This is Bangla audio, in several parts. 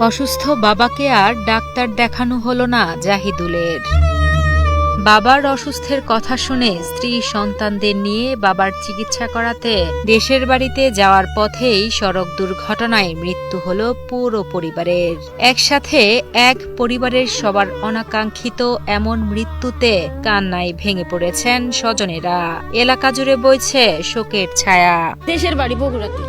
অসুস্থ বাবাকে আর ডাক্তার দেখানো হলো না জাহিদুলের। বাবার অসুস্থের কথা শুনে স্ত্রী সন্তানদের নিয়ে বাবার চিকিৎসা করাতে দেশের বাড়িতে যাওয়ার পথেই সড়ক দুর্ঘটনায় মৃত্যু হলো পুরো পরিবারের। একসাথে এক পরিবারের সবার অনাকাঙ্ক্ষিত এমন মৃত্যুতে কান্নায় ভেঙে পড়েছেন স্বজনেরা। এলাকা জুড়ে বইছে শোকের ছায়া। দেশের বাড়ি বগুড়াতে,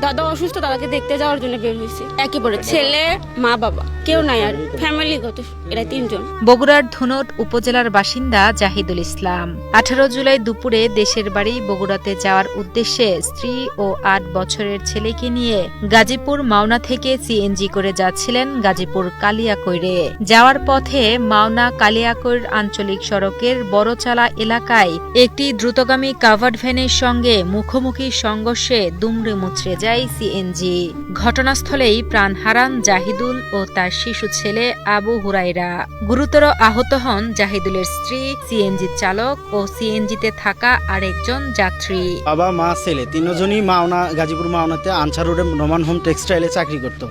দাদা অসুস্থ, দাদাকে দেখতে যাওয়ার জন্য বের হয়েছে। একই পরে ছেলে, মা, বাবা, কেউ নাই আর ফ্যামিলিগত এরা তিনজন। বগুড়ার ধুনট উপজেলার বাসিন্দা জাহিদুল ইসলাম 18 জুলাই দুপুরে দেশের বাড়ি বগুড়াতে যাওয়ার উদ্দেশ্যে স্ত্রী ও 8 বছরের ছেলেকে নিয়ে গাজীপুর মাওনা থেকে সিএনজি করে যাচ্ছিলেন গাজীপুর কালিয়াকৈরে। যাওয়ার পথে মাওনা কালিয়াকৈর আঞ্চলিক সড়কের বড়চালা এলাকায় একটি দ্রুতগামী কাভার্ড ভ্যানের সঙ্গে মুখোমুখি সংঘর্ষে দুমড়ে মুচড়ে যায় সিএনজি। ঘটনাস্থলেই প্রাণ হারান জাহিদুল ও তার শিশু ছেলে আবু হুরাইরা। গুরুতর আহত হন জাহিদুলের স্ত্রী, সিএনজি চালক ও সিএনজিতে থাকা আরেকজন যাত্রী। বাবা, মা, ছেলে তিনজনই মাওনা গাজীপুর মাওনাতে আনসার রোডে নোমান হোম টেক্সটাইলে চাকরি করত।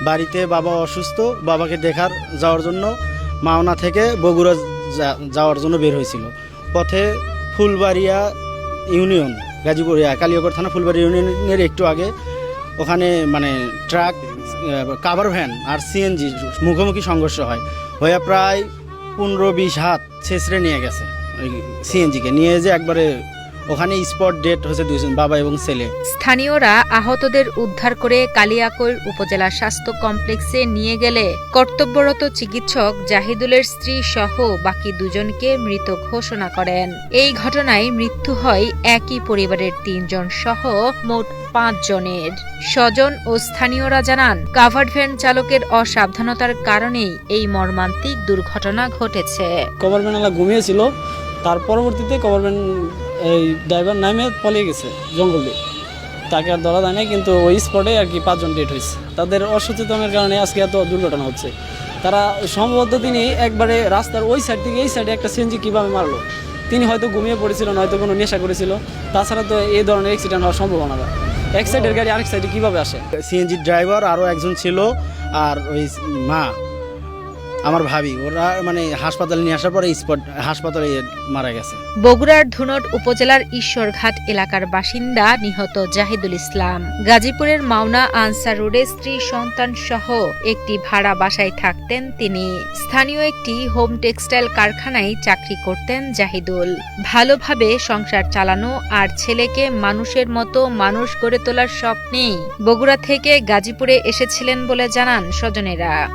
বাড়িতে বাবা অসুস্থ, বাবাকে দেখার যাওয়ার জন্য মাওনা থেকে বগুড়া যাওয়ার জন্য বের হয়েছিল। পথে ফুলবাড়িয়া ইউনিয়ন, গাজীপুর কালিয়াকৈর থানা ফুলবাড়ি ইউনিয়নের একটু আগে ওখানে ট্রাক, কাভার ভ্যান আর সিএনজি মুখোমুখি সংঘর্ষ হয়ে প্রায় 15-20 হাত ছেঁচড়ে নিয়ে গেছে। ওই সিএনজিকে নিয়ে যে একবারে ওখানে স্পট ডেট হয়েছে 2 জন, বাবা এবং ছেলে। স্থানীয়রা আহতদের উদ্ধার করে কালিয়াকৈর উপজেলা স্বাস্থ্য কমপ্লেক্সে নিয়ে গেলে কর্তব্যরত চিকিৎসক জাহিদুলের স্ত্রী সহ বাকি 2 জনকে মৃত ঘোষণা করেন। এই ঘটনায় মৃত্যু হয় একই পরিবারের 3 জন সহ মোট 5 জনের। স্বজন ও স্থানীয়রা জানান, কাভার্ড ভ্যান চালকের অসাবধানতার কারণেই এই মর্মান্তিক দুর্ঘটনা ঘটেছে। কভার ভ্যানওয়ালা ঘুমিয়েছিল, তার পরবর্তীতে কভার ভ্যান এই ড্রাইভার নামে পলিয়ে গেছে জঙ্গলে, তাকে আর ধরা যায় না। কিন্তু ওই স্পটে আর কি 5 জন ডেট হয়েছে। তাদের অসচেতনের কারণে আজকে এত দুর্ঘটনা হচ্ছে। তারা সম্ভবত তিনি একবারে রাস্তার ওই সাইড থেকে এই সাইডে একটা সিএনজি কীভাবে মারলো, তিনি হয়তো ঘুমিয়ে পড়েছিলেন, হয়তো কোনো নেশা করেছিল। তাছাড়া তো এই ধরনের অ্যাক্সিডেন্ট হওয়ার সম্ভাবনা না। এক সাইডের গাড়ি আরেক সাইডে কীভাবে আসে? সিএনজি ড্রাইভার আরও একজন ছিল, আর ওই মা, আমার ভাবি, ওরা হাসপাতালে নিয়ে আসার পরে হাসপাতালে মারা গেছে। বগুড়ার ধুনট উপজেলার ঈশ্বরঘাট এলাকার বাসিন্দা নিহত জাহিদুল ইসলাম গাজীপুরের মাওনা আনসার রোডে স্ত্রী সন্তান সহ একটি ভাড়া বাসায় থাকতেন তিনি। স্থানীয় একটি হোম টেক্সটাইল কারখানায় চাকরি করতেন জাহিদুল। ভালোভাবে সংসার চালানো আর ছেলেকে মানুষের মতো মানুষ গড়ে তোলার স্বপ্নেই বগুড়া থেকে গাজীপুরে এসেছিলেন বলে জানান স্বজনেরা।